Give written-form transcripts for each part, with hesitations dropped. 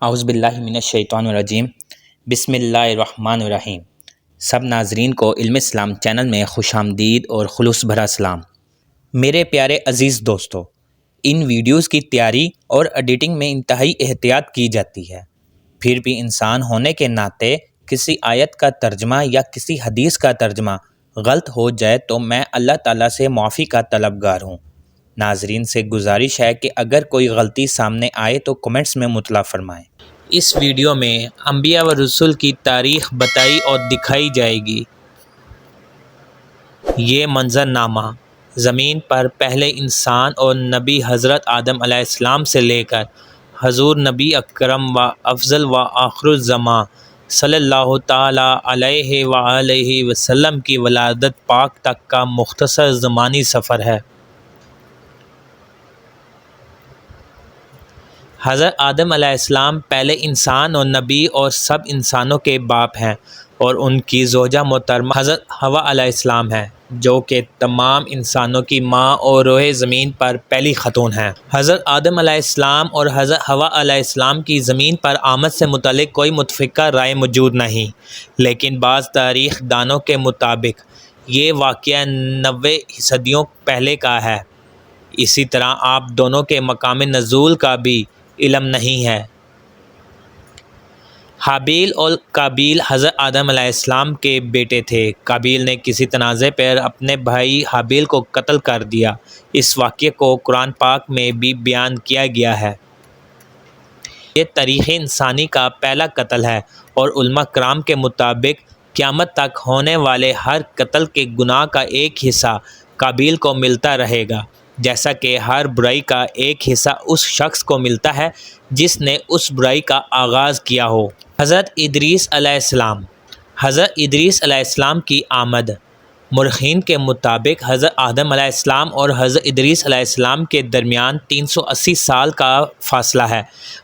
اعوذ باللہ من الشیطان الرجیم بسم اللہ الرحمن الرحیم۔ سب ناظرین کو علم اسلام چینل میں خوش آمدید اور خلوص بھرا سلام۔ میرے پیارے عزیز دوستو، ان ویڈیوز کی تیاری اور ایڈیٹنگ میں انتہائی احتیاط کی جاتی ہے، پھر بھی انسان ہونے کے ناطے کسی آیت کا ترجمہ یا کسی حدیث کا ترجمہ غلط ہو جائے تو میں اللہ تعالیٰ سے معافی کا طلبگار ہوں۔ ناظرین سے گزارش ہے کہ اگر کوئی غلطی سامنے آئے تو کمنٹس میں مطلع فرمائیں۔ اس ویڈیو میں انبیاء و رسول کی تاریخ بتائی اور دکھائی جائے گی۔ یہ منظرنامہ زمین پر پہلے انسان اور نبی حضرت آدم علیہ السلام سے لے کر حضور نبی اکرم و افضل و آخر الزماں صلی اللہ تعالیٰ علیہ وآلہ وسلم کی ولادت پاک تک کا مختصر زمانی سفر ہے۔ حضرت آدم علیہ السلام پہلے انسان اور نبی اور سب انسانوں کے باپ ہیں، اور ان کی زوجہ محترمہ حضرت حوا علیہ السلام ہیں، جو کہ تمام انسانوں کی ماں اور روح زمین پر پہلی خاتون ہیں۔ حضرت آدم علیہ السلام اور حضرت حوا علیہ السلام کی زمین پر آمد سے متعلق کوئی متفقہ رائے موجود نہیں، لیکن بعض تاریخ دانوں کے مطابق یہ واقعہ 90 صدیوں پہلے کا ہے۔ اسی طرح آپ دونوں کے مقام نزول کا بھی علم نہیں ہے۔ حابیل اور قابیل حضرت آدم علیہ السلام کے بیٹے تھے۔ قابیل نے کسی تنازع پر اپنے بھائی حابیل کو قتل کر دیا۔ اس واقعے کو قرآن پاک میں بھی بیان کیا گیا ہے۔ یہ تاریخ انسانی کا پہلا قتل ہے، اور علماء کرام کے مطابق قیامت تک ہونے والے ہر قتل کے گناہ کا ایک حصہ قابیل کو ملتا رہے گا، جیسا کہ ہر برائی کا ایک حصہ اس شخص کو ملتا ہے جس نے اس برائی کا آغاز کیا ہو۔ حضرت ادریس علیہ السلام۔ حضرت ادریس علیہ السلام کی آمد۔ مورخین کے مطابق حضرت آدم علیہ السلام اور حضرت ادریس علیہ السلام کے درمیان 380 سال کا فاصلہ ہے۔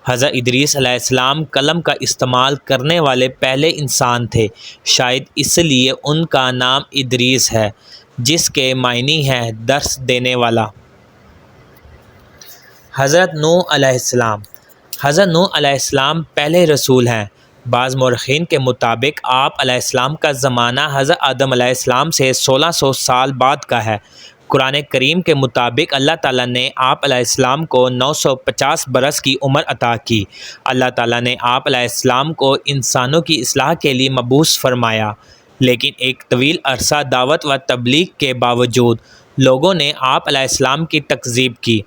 حضرت ادریس علیہ السلام قلم کا استعمال کرنے والے پہلے انسان تھے، شاید اس لیے ان کا نام ادریس ہے، جس کے معنی ہیں درس دینے والا۔ حضرت نوح علیہ السلام۔ حضرت نوح علیہ السلام پہلے رسول ہیں۔ بعض مورخین کے مطابق آپ علیہ السلام کا زمانہ حضرت آدم علیہ السلام سے 1600 سال بعد کا ہے۔ قرآن کریم کے مطابق اللہ تعالیٰ نے آپ علیہ السلام کو 950 برس کی عمر عطا کی۔ اللہ تعالیٰ نے آپ علیہ السلام کو انسانوں کی اصلاح کے لیے مبعوث فرمایا، لیکن ایک طویل عرصہ دعوت و تبلیغ کے باوجود لوگوں نے آپ علیہ السلام کی تکذیب کی،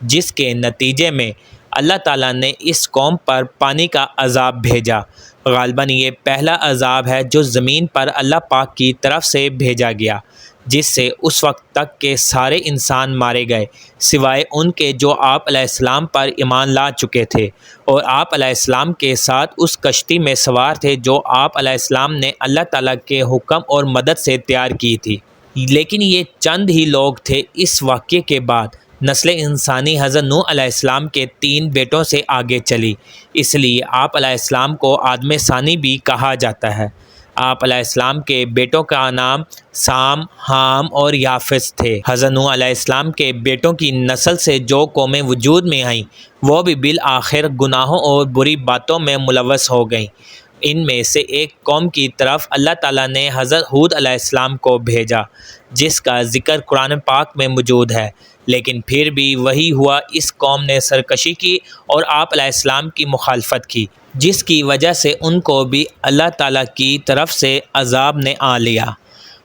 جس کے نتیجے میں اللہ تعالیٰ نے اس قوم پر پانی کا عذاب بھیجا۔ غالباً یہ پہلا عذاب ہے جو زمین پر اللہ پاک کی طرف سے بھیجا گیا، جس سے اس وقت تک کے سارے انسان مارے گئے، سوائے ان کے جو آپ علیہ السلام پر ایمان لا چکے تھے اور آپ علیہ السلام کے ساتھ اس کشتی میں سوار تھے جو آپ علیہ السلام نے اللہ تعالیٰ کے حکم اور مدد سے تیار کی تھی۔ لیکن یہ چند ہی لوگ تھے۔ اس واقعے کے بعد نسل انسانی حضرت نوح علیہ السلام کے 3 بیٹوں سے آگے چلی، اس لیے آپ علیہ السلام کو آدم ثانی بھی کہا جاتا ہے۔ آپ علیہ السلام کے بیٹوں کا نام سام، حام اور یافس تھے۔ حضرت نوح علیہ السلام کے بیٹوں کی نسل سے جو قومیں وجود میں آئیں وہ بھی بالآخر گناہوں اور بری باتوں میں ملوث ہو گئیں۔ ان میں سے ایک قوم کی طرف اللہ تعالیٰ نے حضرت ہود علیہ السلام کو بھیجا، جس کا ذکر قرآن پاک میں موجود ہے، لیکن پھر بھی وہی ہوا، اس قوم نے سرکشی کی اور آپ علیہ السلام کی مخالفت کی، جس کی وجہ سے ان کو بھی اللہ تعالیٰ کی طرف سے عذاب نے آ لیا۔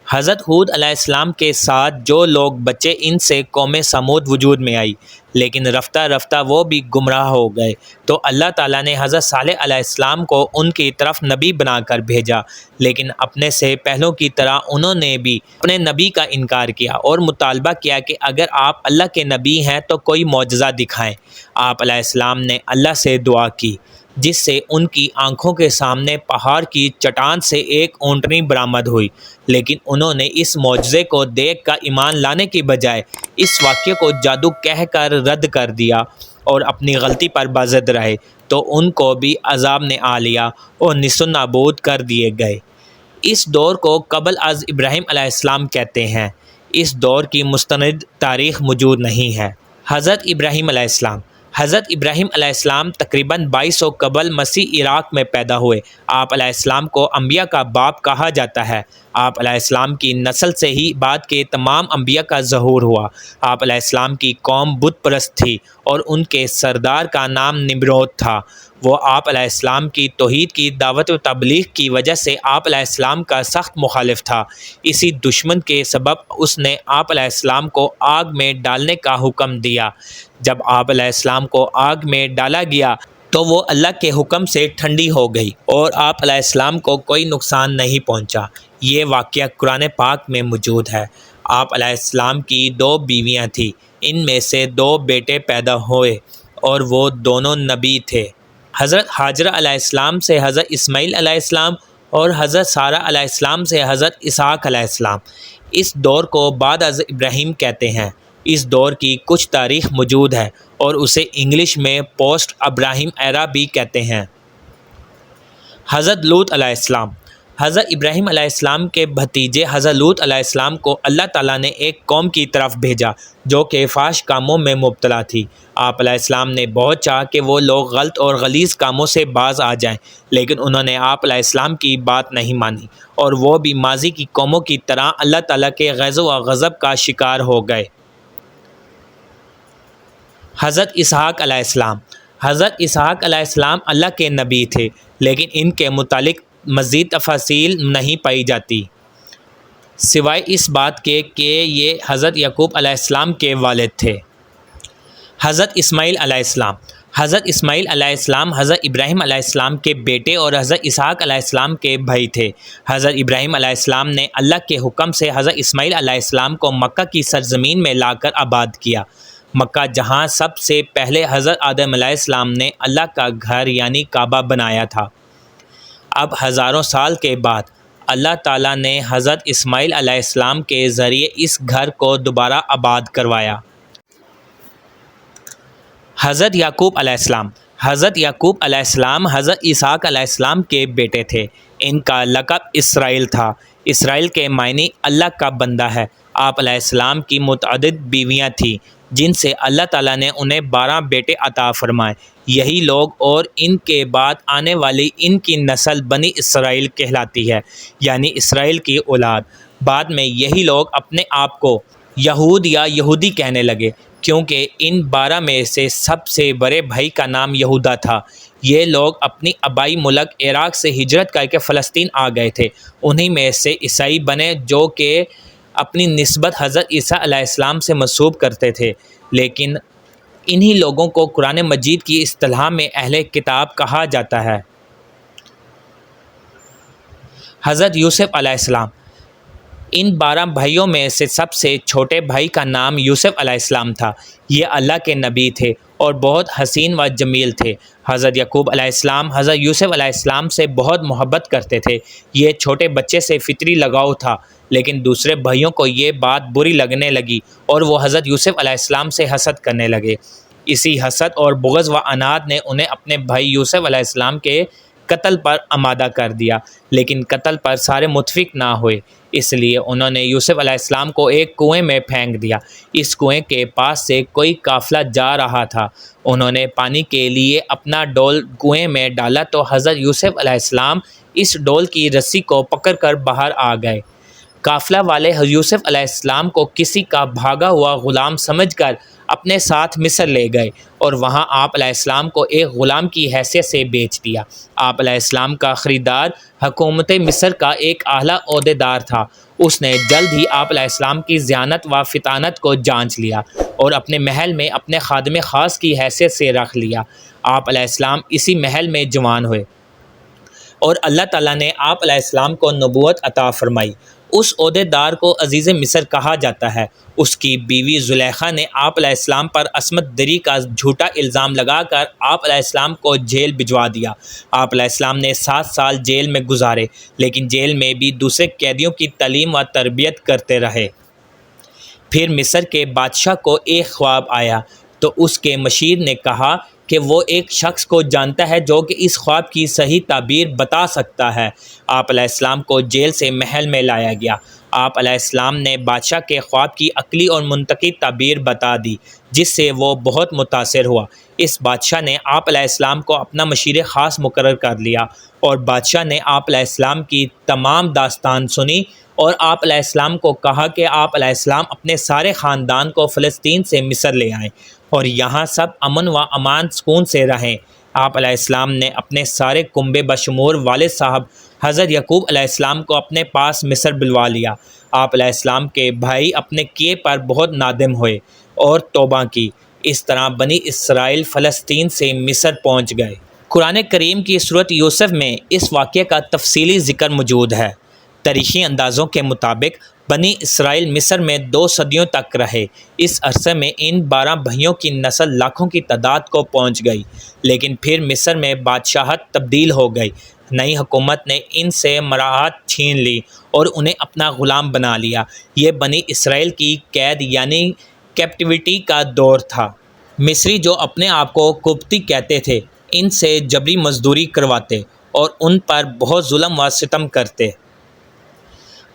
حضرت ہود علیہ السلام کے ساتھ جو لوگ بچے، ان سے قوم سمود وجود میں آئی، لیکن رفتہ رفتہ وہ بھی گمراہ ہو گئے، تو اللہ تعالیٰ نے حضرت صالح علیہ السلام کو ان کی طرف نبی بنا کر بھیجا، لیکن اپنے سے پہلوں کی طرح انہوں نے بھی اپنے نبی کا انکار کیا اور مطالبہ کیا کہ اگر آپ اللہ کے نبی ہیں تو کوئی معجزہ دکھائیں۔ آپ علیہ السلام نے اللہ سے دعا کی، جس سے ان کی آنکھوں کے سامنے پہاڑ کی چٹان سے ایک اونٹنی برآمد ہوئی، لیکن انہوں نے اس معجزے کو دیکھ کر ایمان لانے کی بجائے اس واقعے کو جادو کہہ کر رد کر دیا اور اپنی غلطی پر بازد رہے، تو ان کو بھی عذاب نے آ لیا اور نیست و نابود کر دیے گئے۔ اس دور کو قبل از ابراہیم علیہ السلام کہتے ہیں۔ اس دور کی مستند تاریخ موجود نہیں ہے۔ حضرت ابراہیم علیہ السلام۔ حضرت ابراہیم علیہ السلام تقریباً 2200 قبل مسیح عراق میں پیدا ہوئے۔ آپ علیہ السلام کو انبیاء کا باپ کہا جاتا ہے۔ آپ علیہ السلام کی نسل سے ہی بعد کے تمام انبیاء کا ظہور ہوا۔ آپ علیہ السلام کی قوم بت پرست تھی اور ان کے سردار کا نام نمرود تھا۔ وہ آپ علیہ السلام کی توحید کی دعوت و تبلیغ کی وجہ سے آپ علیہ السلام کا سخت مخالف تھا۔ اسی دشمن کے سبب اس نے آپ علیہ السلام کو آگ میں ڈالنے کا حکم دیا۔ جب آپ علیہ السلام کو آگ میں ڈالا گیا تو وہ اللہ کے حکم سے ٹھنڈی ہو گئی اور آپ علیہ السلام کو کوئی نقصان نہیں پہنچا۔ یہ واقعہ قرآن پاک میں موجود ہے۔ آپ علیہ السلام کی 2 بیویاں تھیں، ان میں سے 2 بیٹے پیدا ہوئے اور وہ دونوں نبی تھے۔ حضرت ہاجرہ علیہ السلام سے حضرت اسماعیل علیہ السلام اور حضرت سارہ علیہ السلام سے حضرت اسحاق علیہ السلام۔ اس دور کو بعد از ابراہیم کہتے ہیں۔ اس دور کی کچھ تاریخ موجود ہے اور اسے انگلش میں پوسٹ ابراہیم ایرا بھی کہتے ہیں۔ حضرت لوط علیہ السلام۔ حضرت ابراہیم علیہ السلام کے بھتیجے حضرت لوط علیہ السلام کو اللہ تعالیٰ نے ایک قوم کی طرف بھیجا جو کہ فحش کاموں میں مبتلا تھی۔ آپ علیہ السلام نے بہت چاہا کہ وہ لوگ غلط اور غلیظ کاموں سے باز آ جائیں، لیکن انہوں نے آپ علیہ السلام کی بات نہیں مانی اور وہ بھی ماضی کی قوموں کی طرح اللہ تعالیٰ کے غضب و غضب کا شکار ہو گئے۔ حضرت اسحاق علیہ السلام۔ حضرت اسحاق علیہ السلام اللہ کے نبی تھے، لیکن ان کے متعلق مزید تفاصیل نہیں پائی جاتی، سوائے اس بات کے کہ یہ حضرت یعقوب علیہ السلام کے والد تھے۔ حضرت اسماعیل علیہ السلام۔ حضرت اسماعیل علیہ السلام حضرت ابراہیم علیہ السلام کے بیٹے اور حضرت اسحاق علیہ السلام کے بھائی تھے۔ حضرت ابراہیم علیہ السلام نے اللہ کے حکم سے حضرت اسماعیل علیہ السلام کو مکہ کی سرزمین میں لا کر آباد کیا، مکہ جہاں سب سے پہلے حضرت آدم علیہ السلام نے اللہ کا گھر یعنی کعبہ بنایا تھا۔ اب ہزاروں سال کے بعد اللہ تعالیٰ نے حضرت اسماعیل علیہ السلام کے ذریعے اس گھر کو دوبارہ آباد کروایا۔ حضرت یعقوب علیہ السلام۔ حضرت یعقوب علیہ السلام حضرت اسحاق علیہ السلام کے بیٹے تھے۔ ان کا لقب اسرائیل تھا۔ اسرائیل کے معنی اللہ کا بندہ ہے۔ آپ علیہ السلام کی متعدد بیویاں تھیں جن سے اللہ تعالیٰ نے انہیں 12 بیٹے عطا فرمائے۔ یہی لوگ اور ان کے بعد آنے والی ان کی نسل بنی اسرائیل کہلاتی ہے، یعنی اسرائیل کی اولاد۔ بعد میں یہی لوگ اپنے آپ کو یہود یا یہودی کہنے لگے، کیونکہ ان 12 میں سے سب سے بڑے بھائی کا نام یہودا تھا۔ یہ لوگ اپنی آبائی ملک عراق سے ہجرت کر کے فلسطین آ گئے تھے۔ انہی میں سے عیسائی بنے جو کہ اپنی نسبت حضرت عیسیٰ علیہ السلام سے منسوب کرتے تھے، لیکن انہی لوگوں کو قرآن مجید کی اصطلاح میں اہل کتاب کہا جاتا ہے۔ حضرت یوسف علیہ السلام۔ ان 12 بھائیوں میں سے سب سے چھوٹے بھائی کا نام یوسف علیہ السلام تھا۔ یہ اللہ کے نبی تھے اور بہت حسین و جمیل تھے۔ حضرت یعقوب علیہ السلام حضرت یوسف علیہ السلام سے بہت محبت کرتے تھے۔ یہ چھوٹے بچے سے فطری لگاؤ تھا، لیکن دوسرے بھائیوں کو یہ بات بری لگنے لگی اور وہ حضرت یوسف علیہ السلام سے حسد کرنے لگے۔ اسی حسد اور بغض و عناد نے انہیں اپنے بھائی یوسف علیہ السلام کے قتل پر آمادہ کر دیا، لیکن قتل پر سارے متفق نہ ہوئے، اس لیے انہوں نے یوسف علیہ السلام کو ایک کنویں میں پھینک دیا۔ اس کنویں کے پاس سے کوئی قافلہ جا رہا تھا۔ انہوں نے پانی کے لیے اپنا ڈول کنویں میں ڈالا تو حضرت یوسف علیہ السلام اس ڈول کی رسی کو پکڑ کر باہر آ گئے۔ قافلہ والے یوسف علیہ السلام کو کسی کا بھاگا ہوا غلام سمجھ کر اپنے ساتھ مصر لے گئے اور وہاں آپ علیہ السلام کو ایک غلام کی حیثیت سے بیچ دیا۔ آپ علیہ السلام کا خریدار حکومت مصر کا ایک اعلیٰ عہدیدار تھا۔ اس نے جلد ہی آپ علیہ السلام کی ذہانت و فطانت کو جانچ لیا اور اپنے محل میں اپنے خادم خاص کی حیثیت سے رکھ لیا۔ آپ علیہ السلام اسی محل میں جوان ہوئے اور اللہ تعالیٰ نے آپ علیہ السلام کو نبوت عطا فرمائی۔ اس عہدیدار کو عزیز مصر کہا جاتا ہے۔ اس کی بیوی زلیخا نے آپ علیہ السلام پر عصمت دری کا جھوٹا الزام لگا کر آپ علیہ السلام کو جیل بھجوا دیا۔ آپ علیہ السلام نے 7 سال جیل میں گزارے، لیکن جیل میں بھی دوسرے قیدیوں کی تعلیم و تربیت کرتے رہے۔ پھر مصر کے بادشاہ کو ایک خواب آیا تو اس کے مشیر نے کہا کہ وہ ایک شخص کو جانتا ہے جو کہ اس خواب کی صحیح تعبیر بتا سکتا ہے۔ آپ علیہ السلام کو جیل سے محل میں لایا گیا۔ آپ علیہ السلام نے بادشاہ کے خواب کی عقلی اور منطقی تعبیر بتا دی۔ جس سے وہ بہت متاثر ہوا۔ اس بادشاہ نے آپ علیہ السلام کو اپنا مشیر خاص مقرر کر لیا اور بادشاہ نے آپ علیہ السلام کی تمام داستان سنی اور آپ علیہ السلام کو کہا کہ آپ علیہ السلام اپنے سارے خاندان کو فلسطین سے مصر لے آئیں اور یہاں سب امن و امان سکون سے رہیں۔ آپ علیہ السلام نے اپنے سارے کنبے بشمول والد صاحب حضرت یعقوب علیہ السلام کو اپنے پاس مصر بلوا لیا۔ آپ علیہ السلام کے بھائی اپنے کیے پر بہت نادم ہوئے اور توبہ کی۔ اس طرح بنی اسرائیل فلسطین سے مصر پہنچ گئے۔ قرآن کریم کی سورۃ یوسف میں اس واقعے کا تفصیلی ذکر موجود ہے۔ تاریخی اندازوں کے مطابق بنی اسرائیل مصر میں 2 صدیوں تک رہے۔ اس عرصے میں ان 12 بھائیوں کی نسل لاکھوں کی تعداد کو پہنچ گئی، لیکن پھر مصر میں بادشاہت تبدیل ہو گئی۔ نئی حکومت نے ان سے مراعات چھین لی اور انہیں اپنا غلام بنا لیا۔ یہ بنی اسرائیل کی قید یعنی کیپٹیوٹی کا دور تھا۔ مصری جو اپنے آپ کو قبطی کہتے تھے، ان سے جبری مزدوری کرواتے اور ان پر بہت ظلم و ستم کرتے۔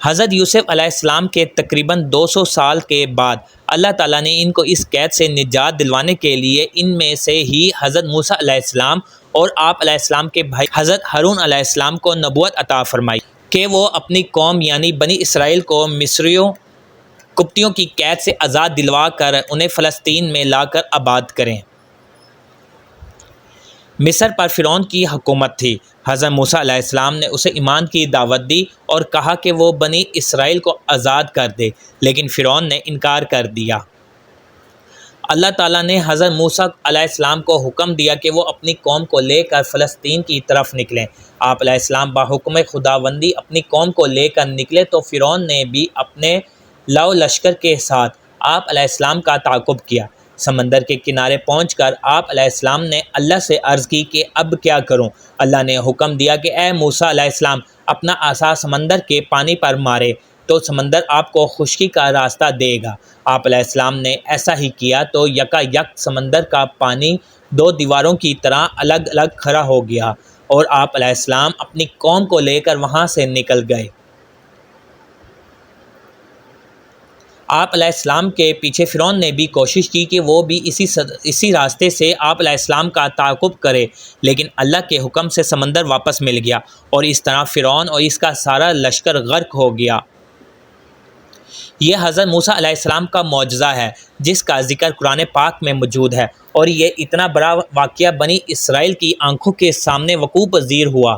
حضرت یوسف علیہ السلام کے تقریباً 200 سال کے بعد اللہ تعالیٰ نے ان کو اس قید سے نجات دلوانے کے لیے ان میں سے ہی حضرت موسیٰ علیہ السلام اور آپ علیہ السلام کے بھائی حضرت ہارون علیہ السلام کو نبوت عطا فرمائی کہ وہ اپنی قوم یعنی بنی اسرائیل کو مصریوں قبطیوں کی قید سے آزاد دلوا کر انہیں فلسطین میں لا کر آباد کریں۔ مصر پر فرعون کی حکومت تھی۔ حضرت موسیٰ علیہ السلام نے اسے ایمان کی دعوت دی اور کہا کہ وہ بنی اسرائیل کو آزاد کر دے، لیکن فرعون نے انکار کر دیا۔ اللہ تعالیٰ نے حضرت موسیٰ علیہ السلام کو حکم دیا کہ وہ اپنی قوم کو لے کر فلسطین کی طرف نکلیں۔ آپ علیہ السلام بحکم خداوندی اپنی قوم کو لے کر نکلے تو فرعون نے بھی اپنے لو لشکر کے ساتھ آپ علیہ السلام کا تعاقب کیا۔ سمندر کے کنارے پہنچ کر آپ علیہ السلام نے اللہ سے عرض کی کہ اب کیا کروں؟ اللہ نے حکم دیا کہ اے موسیٰ علیہ السلام اپنا عصا سمندر کے پانی پر مارے تو سمندر آپ کو خشکی کا راستہ دے گا۔ آپ علیہ السلام نے ایسا ہی کیا تو یکا یک سمندر کا پانی 2 دیواروں کی طرح الگ الگ کھڑا ہو گیا اور آپ علیہ السلام اپنی قوم کو لے کر وہاں سے نکل گئے۔ آپ علیہ السلام کے پیچھے فرعون نے بھی کوشش کی کہ وہ بھی اسی راستے سے آپ علیہ السلام کا تعاقب کرے، لیکن اللہ کے حکم سے سمندر واپس مل گیا اور اس طرح فرعون اور اس کا سارا لشکر غرق ہو گیا۔ یہ حضرت موسیٰ علیہ السلام کا معجزہ ہے جس کا ذکر قرآن پاک میں موجود ہے، اور یہ اتنا بڑا واقعہ بنی اسرائیل کی آنکھوں کے سامنے وقوع پذیر ہوا۔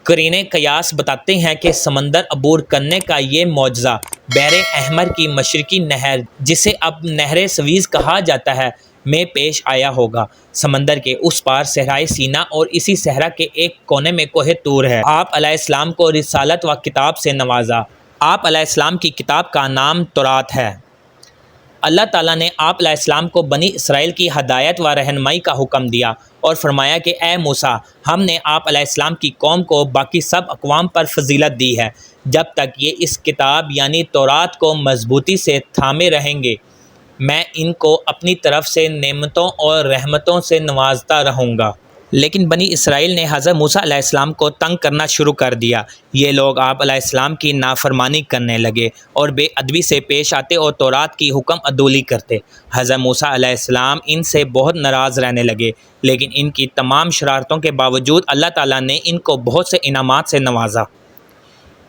قرینِ قیاس بتاتے ہیں کہ سمندر عبور کرنے کا یہ معجزہ بحر احمر کی مشرقی نہر، جسے اب نہر سویز کہا جاتا ہے، میں پیش آیا ہوگا۔ سمندر کے اس پار صحرائے سینا اور اسی صحرا کے ایک کونے میں کوہ طور ہے۔ آپ علیہ السلام کو رسالت و کتاب سے نوازا۔ آپ علیہ السلام کی کتاب کا نام تورات ہے۔ اللہ تعالیٰ نے آپ علیہ السلام کو بنی اسرائیل کی ہدایت و رہنمائی کا حکم دیا اور فرمایا کہ اے موسیٰ، ہم نے آپ علیہ السلام کی قوم کو باقی سب اقوام پر فضیلت دی ہے۔ جب تک یہ اس کتاب یعنی تورات کو مضبوطی سے تھامے رہیں گے، میں ان کو اپنی طرف سے نعمتوں اور رحمتوں سے نوازتا رہوں گا۔ لیکن بنی اسرائیل نے حضرت موسیٰ علیہ السلام کو تنگ کرنا شروع کر دیا۔ یہ لوگ آپ علیہ السلام کی نافرمانی کرنے لگے اور بے ادبی سے پیش آتے اور تورات کی حکم عدولی کرتے۔ حضرت موسیٰ علیہ السلام ان سے بہت ناراض رہنے لگے، لیکن ان کی تمام شرارتوں کے باوجود اللہ تعالیٰ نے ان کو بہت سے انعامات سے نوازا۔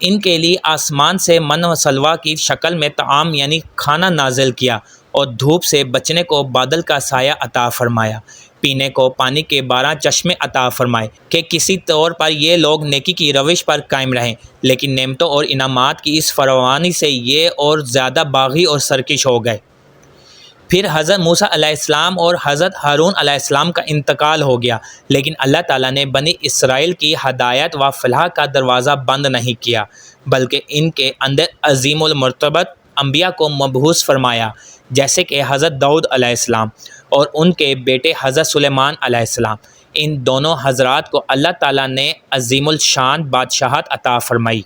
ان کے لیے آسمان سے من و سلویٰ کی شکل میں طعام یعنی کھانا نازل کیا اور دھوپ سے بچنے کو بادل کا سایہ عطا فرمایا۔ پینے کو پانی کے 12 چشمے عطا فرمائے کہ کسی طور پر یہ لوگ نیکی کی روش پر قائم رہیں، لیکن نعمتوں اور انعامات کی اس فراوانی سے یہ اور زیادہ باغی اور سرکش ہو گئے۔ پھر حضرت موسیٰ علیہ السلام اور حضرت ہارون علیہ السلام کا انتقال ہو گیا، لیکن اللہ تعالیٰ نے بنی اسرائیل کی ہدایت و فلاح کا دروازہ بند نہیں کیا، بلکہ ان کے اندر عظیم المرتبت انبیاء کو مبعوث فرمایا، جیسے کہ حضرت داؤد علیہ السلام اور ان کے بیٹے حضرت سلیمان علیہ السلام۔ ان دونوں حضرات کو اللہ تعالیٰ نے عظیم الشان بادشاہت عطا فرمائی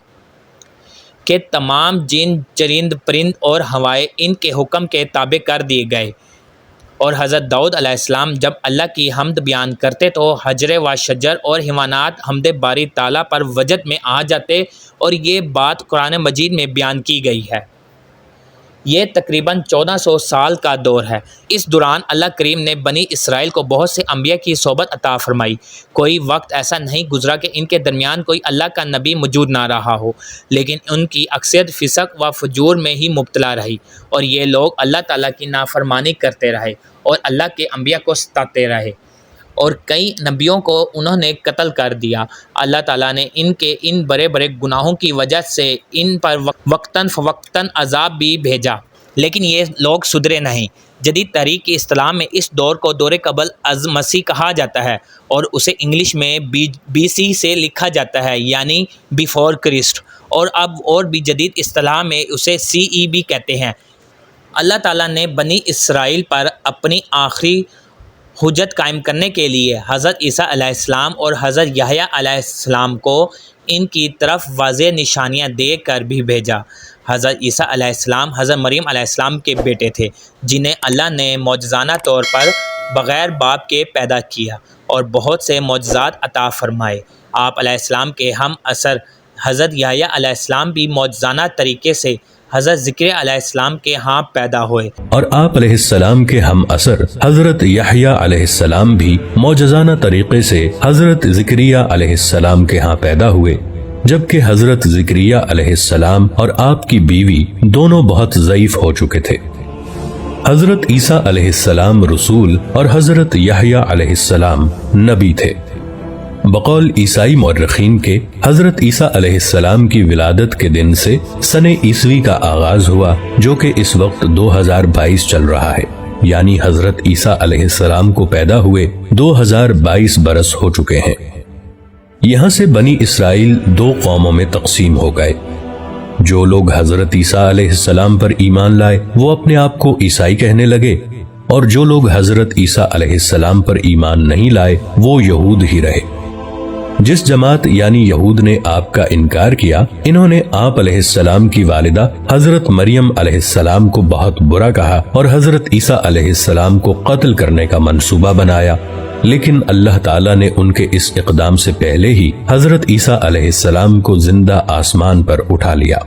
کہ تمام جن، چرند، پرند اور ہوائیں ان کے حکم کے تابع کر دیے گئے۔ اور حضرت داؤد علیہ السلام جب اللہ کی حمد بیان کرتے تو حجر و شجر اور حیوانات حمد باری تعالیٰ پر وجد میں آ جاتے، اور یہ بات قرآن مجید میں بیان کی گئی ہے۔ یہ تقریباً 1400 سال کا دور ہے۔ اس دوران اللہ کریم نے بنی اسرائیل کو بہت سے انبیاء کی صحبت عطا فرمائی۔ کوئی وقت ایسا نہیں گزرا کہ ان کے درمیان کوئی اللہ کا نبی موجود نہ رہا ہو، لیکن ان کی اکثریت فسق و فجور میں ہی مبتلا رہی، اور یہ لوگ اللہ تعالیٰ کی نافرمانی کرتے رہے اور اللہ کے انبیاء کو ستاتے رہے، اور کئی نبیوں کو انہوں نے قتل کر دیا۔ اللہ تعالیٰ نے ان کے ان بڑے بڑے گناہوں کی وجہ سے ان پر وقتاً فوقتاً عذاب بھی بھیجا، لیکن یہ لوگ سدھرے نہیں۔ جدید تاریخ کی اصطلاح میں اس دور کو دور قبل از مسیح کہا جاتا ہے، اور اسے انگلش میں BC سے لکھا جاتا ہے، یعنی بیفور کرسٹ، اور اب اور بھی جدید اصطلاح میں اسے CE بھی کہتے ہیں۔ اللہ تعالیٰ نے بنی اسرائیل پر اپنی آخری حجت قائم کرنے کے لیے حضرت عیسیٰ علیہ السلام اور حضرت یحییٰ علیہ السلام کو ان کی طرف واضح نشانیاں دے کر بھی بھیجا۔ حضرت عیسیٰ علیہ السلام حضرت مریم علیہ السلام کے بیٹے تھے، جنہیں اللہ نے معجزانہ طور پر بغیر باپ کے پیدا کیا اور بہت سے معجزات عطا فرمائے۔ آپ علیہ السلام کے ہم عصر حضرت یحییٰ علیہ السلام بھی معجزانہ طریقے سے حضرت زکریا علیہ السلام کے ہاں پیدا ہوئے، اور آپ علیہ السلام کے ہم عصر حضرت یحییٰ علیہ السلام بھی معجزانہ طریقے سے حضرت زکریا علیہ السلام کے ہاں پیدا ہوئے، جبکہ حضرت زکریا علیہ السلام اور آپ کی بیوی دونوں بہت ضعیف ہو چکے تھے۔ حضرت عیسیٰ علیہ السلام رسول اور حضرت یحییٰ علیہ السلام نبی تھے۔ بقول عیسائی مورخین کے حضرت عیسیٰ علیہ السلام کی ولادت کے دن سے سن عیسوی کا آغاز ہوا، جو کہ اس وقت 2022 چل رہا ہے، یعنی حضرت عیسیٰ علیہ السلام کو پیدا ہوئے 2022 برس ہو چکے ہیں۔ یہاں سے بنی اسرائیل دو قوموں میں تقسیم ہو گئے۔ جو لوگ حضرت عیسیٰ علیہ السلام پر ایمان لائے وہ اپنے آپ کو عیسائی کہنے لگے، اور جو لوگ حضرت عیسیٰ علیہ السلام پر ایمان نہیں لائے وہ یہود ہی رہے۔ جس جماعت یعنی یہود نے آپ کا انکار کیا، انہوں نے آپ علیہ السلام کی والدہ حضرت مریم علیہ السلام کو بہت برا کہا اور حضرت عیسیٰ علیہ السلام کو قتل کرنے کا منصوبہ بنایا، لیکن اللہ تعالیٰ نے ان کے اس اقدام سے پہلے ہی حضرت عیسیٰ علیہ السلام کو زندہ آسمان پر اٹھا لیا۔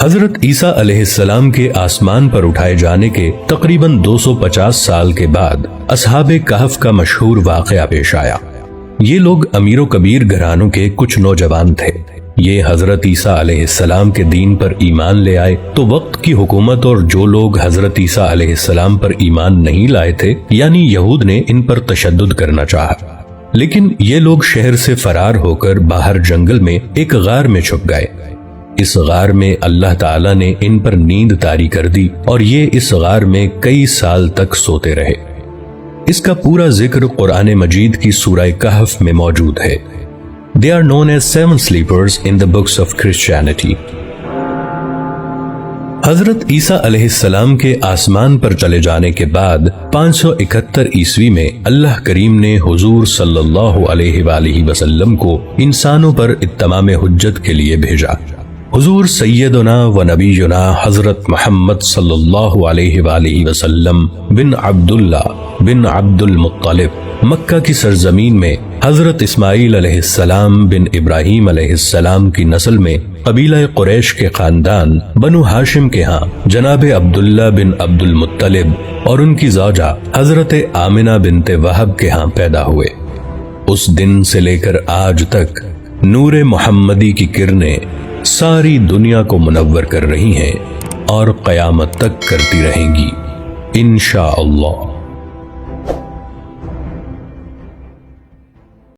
حضرت عیسیٰ علیہ السلام کے آسمان پر اٹھائے جانے کے تقریباً 250 سال کے بعد اصحاب کہف کا مشہور واقعہ پیش آیا۔ یہ لوگ امیر و کبیر گھرانوں کے کچھ نوجوان تھے۔ یہ حضرت عیسیٰ علیہ السلام کے دین پر ایمان لے آئے تو وقت کی حکومت اور جو لوگ حضرت عیسیٰ علیہ السلام پر ایمان نہیں لائے تھے یعنی یہود نے ان پر تشدد کرنا چاہا، لیکن یہ لوگ شہر سے فرار ہو کر باہر جنگل میں ایک غار میں چھپ گئے۔ اس غار میں اللہ تعالیٰ نے ان پر نیند طاری کر دی اور یہ اس غار میں کئی سال تک سوتے رہے۔ اس کا پورا ذکر قرآن مجید کی سورہ کہف میں موجود ہے۔ They are known as 7 sleepers in the books of Christianity۔ حضرت عیسیٰ علیہ السلام کے آسمان پر چلے جانے کے بعد 571 عیسوی میں اللہ کریم نے حضور صلی اللہ علیہ وآلہ وسلم کو انسانوں پر اتمام حجت کے لیے بھیجا۔ حضور سیدنا و نبینا حضرت محمد صلی اللہ علیہ وآلہ وسلم بن عبداللہ بن عبد المطلب مکہ کی سرزمین میں حضرت اسماعیل علیہ السلام بن ابراہیم علیہ السلام کی نسل میں قبیلہ قریش کے خاندان بنو ہاشم کے ہاں جناب عبداللہ بن عبد المطلب اور ان کی زوجہ حضرت آمنہ بنت وہب کے ہاں پیدا ہوئے۔ اس دن سے لے کر آج تک نور محمدی کی کرنیں ساری دنیا کو منور کر رہی ہیں اور قیامت تک کرتی رہیں گی انشاءاللہ۔